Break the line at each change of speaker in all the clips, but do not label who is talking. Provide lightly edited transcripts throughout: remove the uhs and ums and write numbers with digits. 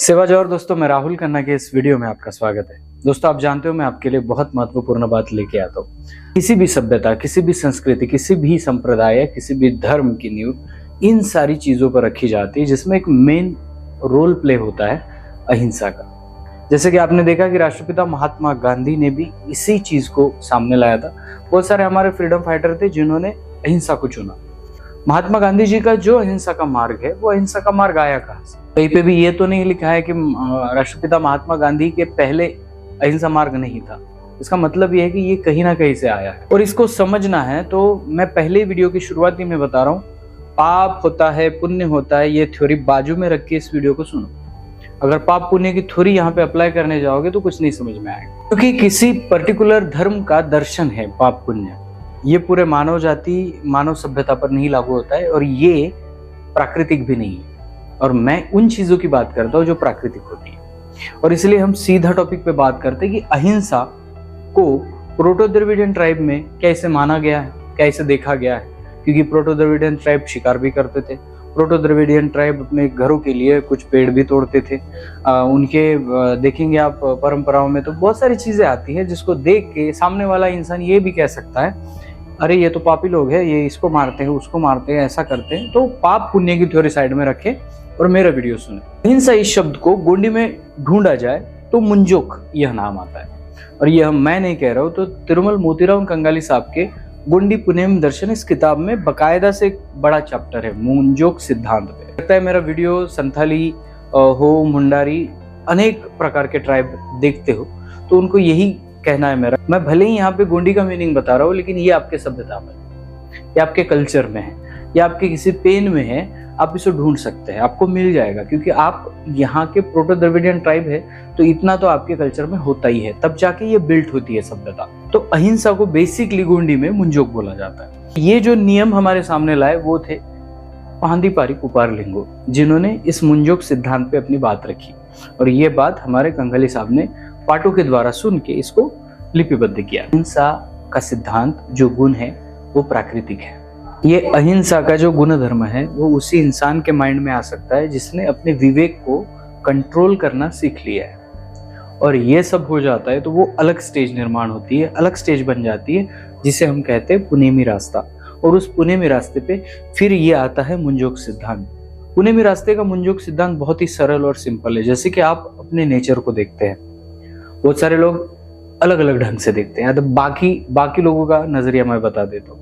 सेवा जौहर दोस्तों, मैं राहुल खन्ना के इस वीडियो में आपका स्वागत है। दोस्तों, आप जानते हो मैं आपके लिए बहुत महत्वपूर्ण बात लेके आता हूँ। किसी भी सभ्यता, किसी भी संस्कृति, किसी भी संप्रदाय, किसी भी धर्म की नींव इन सारी चीजों पर रखी जाती है जिसमें एक मेन रोल प्ले होता है अहिंसा का। जैसे कि आपने देखा कि राष्ट्रपिता महात्मा गांधी ने भी इसी चीज को सामने लाया था। बहुत सारे हमारे फ्रीडम फाइटर थे जिन्होंने अहिंसा को चुना। महात्मा गांधी जी का जो अहिंसा का मार्ग है वो अहिंसा का मार्ग आया कहाँ से? कहीं पे भी ये तो नहीं लिखा है कि राष्ट्रपिता महात्मा गांधी के पहले अहिंसा मार्ग नहीं था। इसका मतलब ये है कि ये कहीं ना कहीं से आया है और इसको समझना है तो मैं पहले वीडियो की शुरुआत में बता रहा हूँ, पाप होता है, पुण्य होता है, ये थ्योरी बाजू में रख के इस वीडियो को सुनो। अगर पाप पुण्य की थ्योरी यहाँ पे अप्लाई करने जाओगे तो कुछ नहीं समझ में आएगा, क्योंकि किसी पर्टिकुलर धर्म का दर्शन है पाप पुण्य। ये पूरे मानव जाति, मानव सभ्यता पर नहीं लागू होता है और ये प्राकृतिक भी नहीं है। और मैं उन चीजों की बात करता हूँ जो प्राकृतिक होती है। और इसलिए हम सीधा टॉपिक पे बात करते हैं कि अहिंसा को प्रोटो द्रविडियन ट्राइब में कैसे माना गया है, कैसे देखा गया है। क्योंकि प्रोटो द्रविडियन ट्राइब शिकार भी करते थे। प्रोटो द्रविडियन ट्राइब अपने घरों के लिए कुछ पेड़ भी तोड़ते थे। उनके देखेंगे आप परंपराओं में तो बहुत सारी चीजें आती है जिसको देख के सामने वाला इंसान ये भी कह सकता है, अरे ये तो पापी लोग हैं, ये इसको मारते हैं, उसको मारते हैं, ऐसा करते हैं। तो पाप पुण्य की थ्योरी साइड में रखें और मेरा वीडियो सुने। अहिंसा इस शब्द को गोंडी में ढूंढा जाए तो मुंजोक यह नाम आता है। और यह मैं नहीं कह रहा हूँ, तो तिरुमल मोतीराम कंगाली साहब के गोंडी पुनेम दर्शन इस किताब में बकायदा से एक बड़ा चैप्टर है मुंजोक सिद्धांत पे। लगता है मेरा वीडियो संथाली हो, मुंडारी, अनेक प्रकार के ट्राइब देखते हो तो उनको यही कहना है मेरा। मैं भले ही यहाँ पे गोंडी का मीनिंग बता रहा हूँ, लेकिन ये आपके सभ्यता में, ये आपके कल्चर में है, या आपके किसी पेन में है, आप इसे ढूंढ सकते हैं, आपको मिल जाएगा। क्योंकि आप यहाँ के प्रोटो द्रविडियन ट्राइब है तो इतना तो आपके कल्चर में होता ही है, तब जाके ये बिल्ट होती है सभ्यता। तो अहिंसा को बेसिकली गोंडी में मुंजोक बोला जाता है। ये जो नियम हमारे सामने लाए वो थे पांदीपारी कुपारलिंगो, जिन्होंने इस मुंजोक सिद्धांत पे अपनी बात रखी। और ये बात हमारे कंगाली साहब ने पाठों के द्वारा सुन के इसको लिपिबद्ध किया। अहिंसा का सिद्धांत जो गुण है वो प्राकृतिक है। ये अहिंसा का जो गुण धर्म है वो उसी इंसान के माइंड में आ सकता है जिसने अपने विवेक को कंट्रोल करना सीख लिया है। और ये सब हो जाता है तो वो अलग स्टेज निर्माण होती है, अलग स्टेज बन जाती है, जिसे हम कहते हैं पुनेमी रास्ता। और उस पुनेमी रास्ते पे फिर ये आता है मुंजोक सिद्धांत। पुनेमी रास्ते का मुंजोक सिद्धांत बहुत ही सरल और सिंपल है। जैसे कि आप अपने नेचर को देखते हैं, बहुत सारे लोग अलग अलग ढंग से देखते हैं। तो बाकी लोगों का नजरिया मैं बता देता हूँ।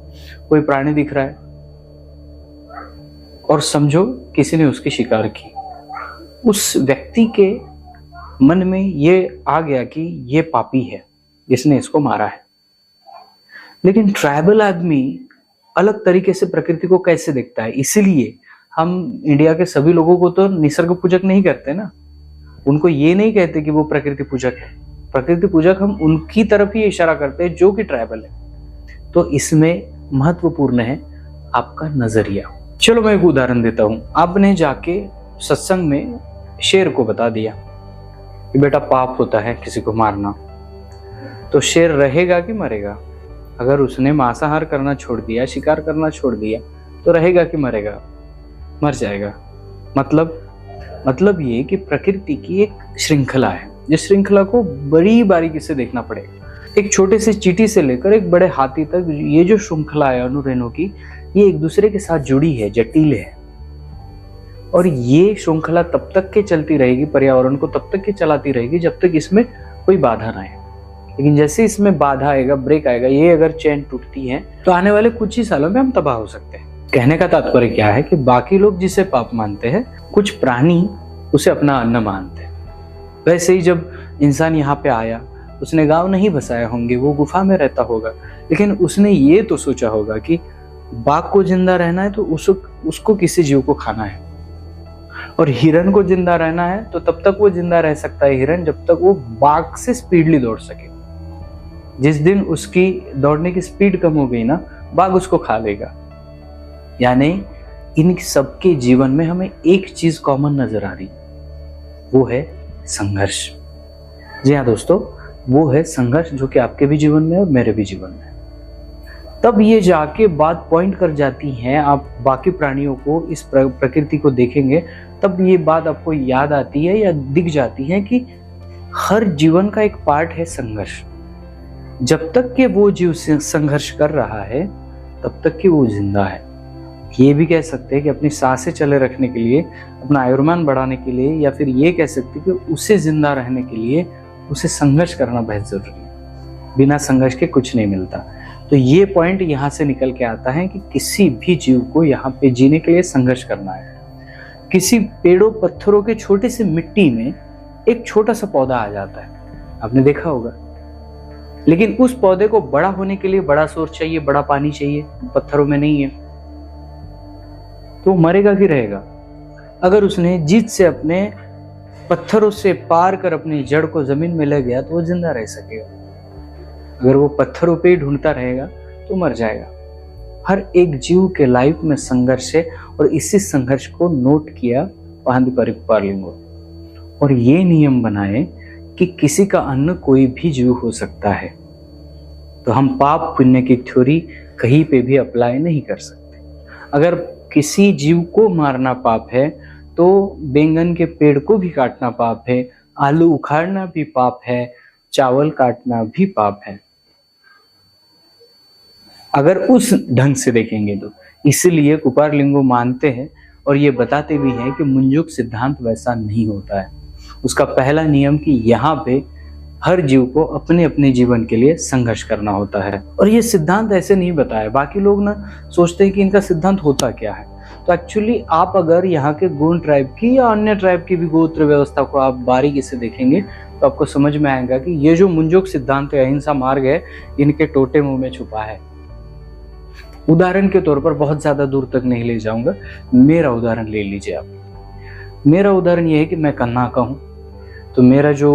कोई प्राणी दिख रहा है और समझो किसी ने उसकी शिकार की, उस व्यक्ति के मन में ये आ गया कि ये पापी है, इसने इसको मारा है। लेकिन ट्राइबल आदमी अलग तरीके से प्रकृति को कैसे देखता है, इसीलिए हम इंडिया के सभी लोगों को तो निसर्ग पूजक नहीं करते ना। उनको ये नहीं कहते कि वो प्रकृति पूजक है। प्रकृति पूजक हम उनकी तरफ ही इशारा करते हैं जो कि ट्राइबल है। तो इसमें महत्वपूर्ण है आपका नजरिया। चलो मैं एक उदाहरण देता हूं। आपने जाके सत्संग में शेर को बता दिया कि बेटा पाप होता है किसी को मारना, तो शेर रहेगा कि मरेगा? अगर उसने मांसाहार करना छोड़ दिया, शिकार करना छोड़ दिया, तो रहेगा कि मरेगा? मर जाएगा। मतलब ये कि प्रकृति की एक श्रृंखला है, जिस श्रृंखला को बड़ी बारीकी से देखना पड़ेगा। एक छोटे से चींटी से लेकर एक बड़े हाथी तक ये जो श्रृंखला है अनुरेणों की, ये एक दूसरे के साथ जुड़ी है, जटिल है। और ये श्रृंखला तब तक के चलती रहेगी, पर्यावरण को तब तक के चलाती रहेगी जब तक इसमें कोई बाधा ना आए। लेकिन जैसे इसमें बाधा आएगा, ब्रेक आएगा, ये अगर चेन टूटती है तो आने वाले कुछ ही सालों में हम तबाह हो सकते हैं। कहने का तात्पर्य क्या है कि बाकी लोग जिसे पाप मानते हैं, कुछ प्राणी उसे अपना अन्न मानते हैं। वैसे ही जब इंसान यहाँ पे आया, उसने गांव नहीं बसाया होंगे, वो गुफा में रहता होगा, लेकिन उसने ये तो सोचा होगा कि बाघ को जिंदा रहना है तो उसको किसी जीव को खाना है। और हिरन को जिंदा रहना है तो तब तक वो जिंदा रह सकता है हिरन, जब तक वो बाघ से स्पीडली दौड़ सके। जिस दिन उसकी दौड़ने की स्पीड कम हो गई ना, बाघ उसको खा लेगा। यानी इन सबके जीवन में हमें एक चीज कॉमन नजर आ रही, वो है संघर्ष। जी हाँ दोस्तों, वो है संघर्ष जो कि आपके भी जीवन में और मेरे भी जीवन में। तब ये जाके बात पॉइंट कर जाती है, आप बाकी प्राणियों को, इस प्रकृति को देखेंगे तब ये बात आपको याद आती है या दिख जाती है कि हर जीवन का एक पार्ट है संघर्ष। जब तक कि वो जीव संघर्ष कर रहा है तब तक कि वो जिंदा है। ये भी कह सकते हैं कि अपनी सांसें चले रखने के लिए, अपना आयुर्मान बढ़ाने के लिए, या फिर ये कह सकते हैं कि उसे जिंदा रहने के लिए उसे संघर्ष करना बहुत जरूरी है। बिना संघर्ष के कुछ नहीं मिलता। तो ये पॉइंट यहाँ से निकल के आता है कि किसी भी जीव को यहाँ पे जीने के लिए संघर्ष करना है। किसी पेड़ों पत्थरों के छोटे से मिट्टी में एक छोटा सा पौधा आ जाता है, आपने देखा होगा, लेकिन उस पौधे को बड़ा होने के लिए बड़ा सोर्स चाहिए, बड़ा पानी चाहिए, पत्थरों में नहीं है, तो मरेगा कि रहेगा? अगर उसने जीत से अपने पत्थरों से पार कर अपनी जड़ को जमीन में ले गया तो वो जिंदा रह सकेगा। अगर वो पत्थरों पे ही ढूंढता रहेगा तो मर जाएगा। हर एक जीव के लाइफ में संघर्ष है और इसी संघर्ष को नोट किया पाहंदी कुपारलिंगो और ये नियम बनाए कि किसी का अन्न कोई भी जीव हो सकता है। तो हम पाप पुण्य की थ्योरी कहीं पे भी अप्लाई नहीं कर सकते। अगर किसी जीव को मारना पाप है तो बैंगन के पेड़ को भी काटना पाप है, आलू उखाड़ना भी पाप है, चावल काटना भी पाप है, अगर उस ढंग से देखेंगे तो। इसलिए कुपारलिंगो मानते हैं और ये बताते भी हैं कि मुंजुक सिद्धांत वैसा नहीं होता है। उसका पहला नियम कि यहाँ पे हर जीव को अपने अपने जीवन के लिए संघर्ष करना होता है। और ये सिद्धांत ऐसे नहीं बताया। बाकी लोग ना सोचते हैं कि इनका सिद्धांत होता क्या है। तो एक्चुअली आप अगर यहाँ के गोंड ट्राइब की या अन्य ट्राइब की भी गोत्र व्यवस्था को आप बारीकी से देखेंगे तो आपको समझ में आएगा कि ये जो मुंजुक सिद्धांत है, अहिंसा मार्ग है, इनके टोटे मुंह में छुपा है। उदाहरण के तौर पर बहुत ज्यादा दूर तक नहीं ले जाऊंगा, मेरा उदाहरण ले लीजिए आप। मेरा उदाहरण यह है कि मैं कन्ना का हूं, तो मेरा जो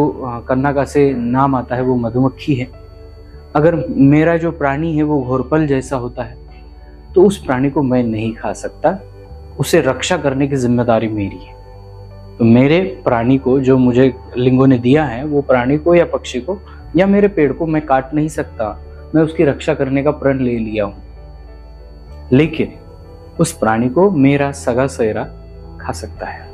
कन्ना का से नाम आता है वो मधुमक्खी है। अगर मेरा जो प्राणी है वो घोरपल जैसा होता है तो उस प्राणी को मैं नहीं खा सकता, उसे रक्षा करने की जिम्मेदारी मेरी है। तो मेरे प्राणी को, जो मुझे लिंगो ने दिया है, वो प्राणी को या पक्षी को या मेरे पेड़ को मैं काट नहीं सकता। मैं उसकी रक्षा करने का प्रण ले लिया हूं, लेकिन उस प्राणी को मेरा सगा सहेरा खा सकता है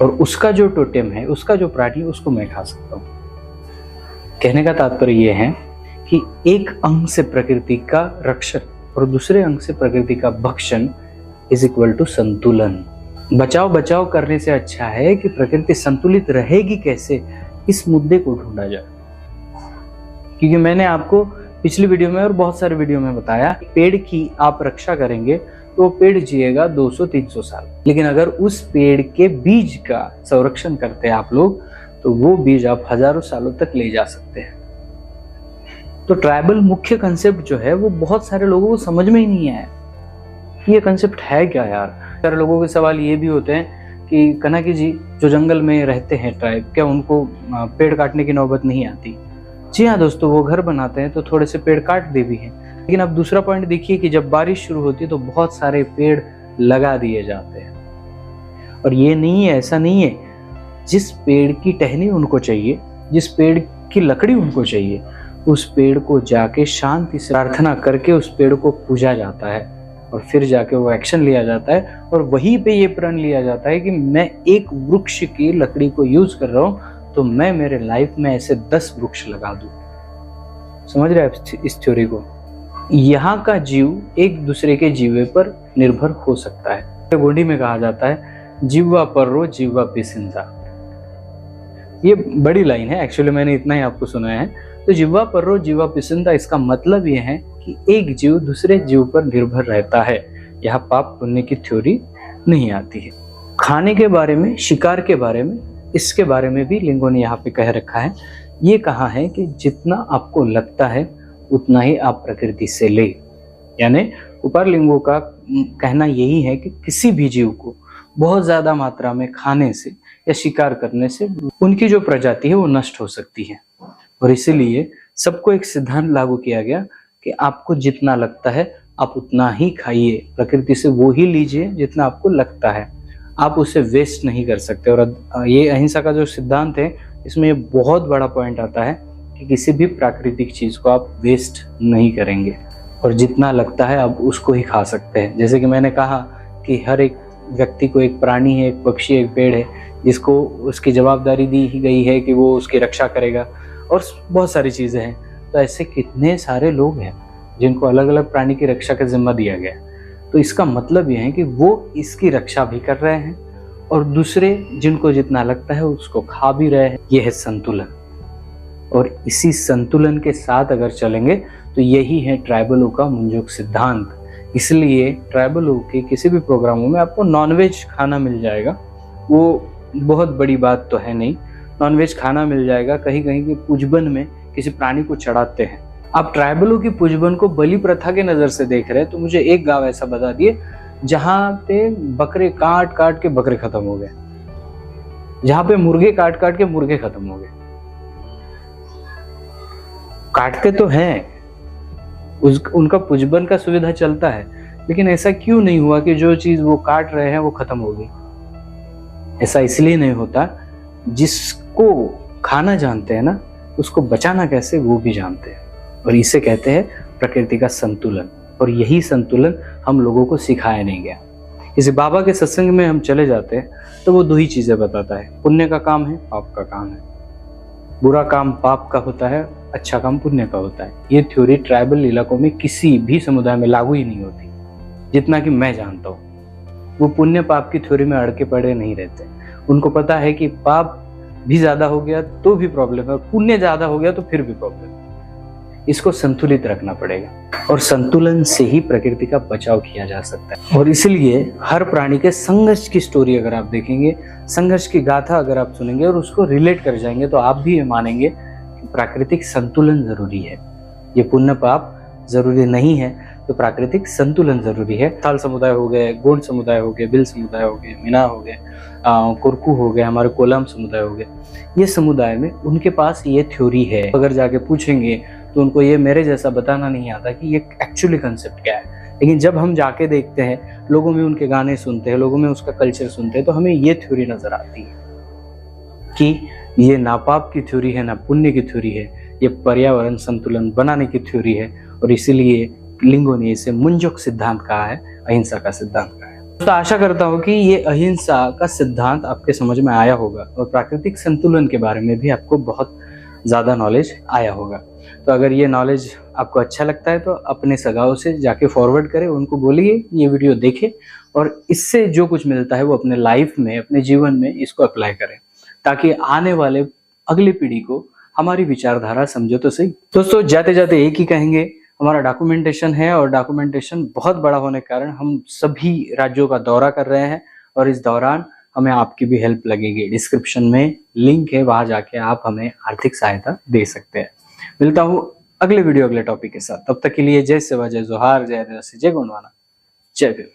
और उसका जो टोटेम है, उसका जो प्राणी, उसको मैं खा सकता हूं। कहने का तात्पर्य यह है कि एक अंग से प्रकृति का रक्षण और दूसरे अंग से प्रकृति का भक्षण इज इक्वल टू संतुलन। बचाव बचाव करने से अच्छा है कि प्रकृति संतुलित रहेगी कैसे, इस मुद्दे को ढूंढा जाए। क्योंकि मैंने आपको पिछली वीडियो में और बहुत सारे वीडियो में बताया, पेड़ की आप रक्षा करेंगे तो वो पेड़ जिएगा 200-300 साल, लेकिन अगर उस पेड़ के बीज का संरक्षण करते हैं आप लोग तो वो बीज आप हजारों सालों तक ले जा सकते हैं। तो ट्राइबल मुख्य कंसेप्ट जो है वो बहुत सारे लोगों को समझ में ही नहीं आया। ये कंसेप्ट है क्या यार? सारे लोगों के सवाल ये भी होते हैं कि कनाकी जी जो जंगल में रहते हैं ट्राइब, क्या उनको पेड़ काटने की नौबत नहीं आती? जी हाँ दोस्तों, वो घर बनाते हैं तो थोड़े से पेड़ काट दे भी हैं, लेकिन अब दूसरा पॉइंट देखिए कि जब बारिश शुरू होती है तो बहुत सारे पेड़ लगा दिए जाते हैं। और ये नहीं है, ऐसा नहीं है, जिस पेड़ की टहनी उनको चाहिए, जिस पेड़ की लकड़ी उनको चाहिए, उस पेड़ को जाके शांति से प्रार्थना करके उस पेड़ को पूजा जाता है और फिर जाके वो एक्शन लिया जाता है। और वहीं पे ये प्रण लिया जाता है कि मैं एक वृक्ष की लकड़ी को यूज कर रहा हूँ तो मैं मेरे लाइफ में ऐसे 10 वृक्ष लगा दूं। समझ रहे हैं इस थ्योरी को? यहाँ का जीव एक दूसरे के जीवे पर निर्भर हो सकता है। गोंडी में कहा जाता है जीवा पर्रो जीवा पिसिंदा। ये बड़ी लाइन है, एक्चुअली मैंने इतना ही आपको सुनाया है। तो जीवा पर्रो जीवा पिसिंदा, इसका मतलब ये है कि एक जीव दूसरे जीव पर निर्भर रहता है। यहाँ पाप पुण्य की थ्योरी नहीं आती है। खाने के बारे में, शिकार के बारे में, इसके बारे में भी लिंगो ने यहाँ पे कह रखा है। ये कहा है कि जितना आपको लगता है उतना ही आप प्रकृति से ले। यानी कुपारलिंगो का कहना यही है कि किसी भी जीव को बहुत ज्यादा मात्रा में खाने से या शिकार करने से उनकी जो प्रजाति है वो नष्ट हो सकती है। और इसीलिए सबको एक सिद्धांत लागू किया गया कि आपको जितना लगता है आप उतना ही खाइए, प्रकृति से वो ही लीजिए जितना आपको लगता है, आप उसे वेस्ट नहीं कर सकते। और ये अहिंसा का जो सिद्धांत है, इसमें बहुत बड़ा पॉइंट आता है कि किसी भी प्राकृतिक चीज को आप वेस्ट नहीं करेंगे। और जितना लगता है अब उसको ही खा सकते हैं। जैसे कि मैंने कहा कि हर एक व्यक्ति को एक प्राणी है, एक पक्षी, एक पेड़ है जिसको उसकी जवाबदारी दी ही गई है कि वो उसकी रक्षा करेगा, और बहुत सारी चीज़ें हैं। तो ऐसे कितने सारे लोग हैं जिनको अलग अलग प्राणी की रक्षा का जिम्मा दिया गया। तो इसका मतलब ये है कि वो इसकी रक्षा भी कर रहे हैं और दूसरे जिनको जितना लगता है उसको खा भी रहे हैं। ये है संतुलन, और इसी संतुलन के साथ अगर चलेंगे तो यही है ट्राइबलों का मुंजोक सिद्धांत। इसलिए ट्राइबलों के किसी भी प्रोग्रामों में आपको नॉनवेज खाना मिल जाएगा, वो बहुत बड़ी बात तो है नहीं। नॉनवेज खाना मिल जाएगा, कहीं कहीं के पूजबन में किसी प्राणी को चढ़ाते हैं। आप ट्राइबलों की पूजबन को बलि प्रथा के नजर से देख रहे हैं, तो मुझे एक गांव ऐसा बता दिए जहां पे बकरे काट काट के बकरे खत्म हो गए, जहां पे मुर्गे काट काट के मुर्गे खत्म हो गए। काटते तो हैं, उनका पूजबन का सुविधा चलता है, लेकिन ऐसा क्यों नहीं हुआ कि जो चीज वो काट रहे हैं वो खत्म हो गई? ऐसा इसलिए नहीं होता, जिसको खाना जानते हैं ना, उसको बचाना कैसे वो भी जानते हैं। और इसे कहते हैं प्रकृति का संतुलन, और यही संतुलन हम लोगों को सिखाया नहीं गया। किसी बाबा के सत्संग में हम चले जाते हैं तो वो दो ही चीजें बताता है, पुण्य का काम है, पाप का काम है। बुरा काम पाप का होता है, अच्छा काम पुण्य का होता है। ये थ्योरी ट्राइबल इलाकों में किसी भी समुदाय में लागू ही नहीं होती, जितना कि मैं जानता हूँ। वो पुण्य पाप की थ्योरी में अड़के पड़े नहीं रहते। उनको पता है कि पाप भी ज्यादा हो गया तो भी प्रॉब्लम है, और पुण्य ज्यादा हो गया तो फिर भी प्रॉब्लम है। इसको संतुलित रखना पड़ेगा, और संतुलन से ही प्रकृति का बचाव किया जा सकता है। और इसलिए हर प्राणी के संघर्ष की स्टोरी अगर आप देखेंगे, संघर्ष की गाथा अगर आप सुनेंगे और उसको रिलेट कर जाएंगे, तो आप भी ये मानेंगे कि प्राकृतिक संतुलन जरूरी है। ये पुण्य पाप जरूरी नहीं है, तो प्राकृतिक संतुलन जरूरी है। थाल समुदाय हो गए, गोंड समुदाय हो गए, बिल समुदाय हो गए, मीना हो गए, कुरकू हो गए, हमारे कोलाम समुदाय हो गए, ये समुदाय में उनके पास ये थ्योरी है। अगर जाके पूछेंगे तो उनको ये मेरे जैसा बताना नहीं आता कि ये एक्चुअली कंसेप्ट क्या है। लेकिन जब हम जाके देखते हैं, लोगों में उनके गाने सुनते हैं, लोगों में उसका कल्चर सुनते हैं, तो हमें ये थ्योरी नजर आती है कि ये ना पाप की थ्योरी है, ना पुण्य की थ्योरी है, ये पर्यावरण संतुलन बनाने की थ्योरी है। और इसीलिए लिंगों ने इसे मुंजोक सिद्धांत कहा है, अहिंसा का सिद्धांत कहा है। तो आशा करता हूँ कि ये अहिंसा का सिद्धांत आपके समझ में आया होगा, और प्राकृतिक संतुलन के बारे में भी आपको बहुत ज़्यादा नॉलेज आया होगा। तो अगर ये नॉलेज आपको अच्छा लगता है तो अपने सगाओं से जाके फॉरवर्ड करें, उनको बोलिए ये वीडियो देखें, और इससे जो कुछ मिलता है वो अपने लाइफ में, अपने जीवन में इसको अप्लाई करें, ताकि आने वाले अगली पीढ़ी को हमारी विचारधारा समझो तो सही। दोस्तों, जाते जाते एक ही कहेंगे, हमारा डॉक्यूमेंटेशन है, और डॉक्यूमेंटेशन बहुत बड़ा होने के कारण हम सभी राज्यों का दौरा कर रहे हैं, और इस दौरान हमें आपकी भी हेल्प लगेगी। डिस्क्रिप्शन में लिंक है, वहां जाके आप हमें आर्थिक सहायता दे सकते हैं। मिलता हूँ अगले वीडियो अगले टॉपिक के साथ। तब तक के लिए जय सेवा, जय जोहार, जय आदिवासी, जय गोंडवाना, जय भीम।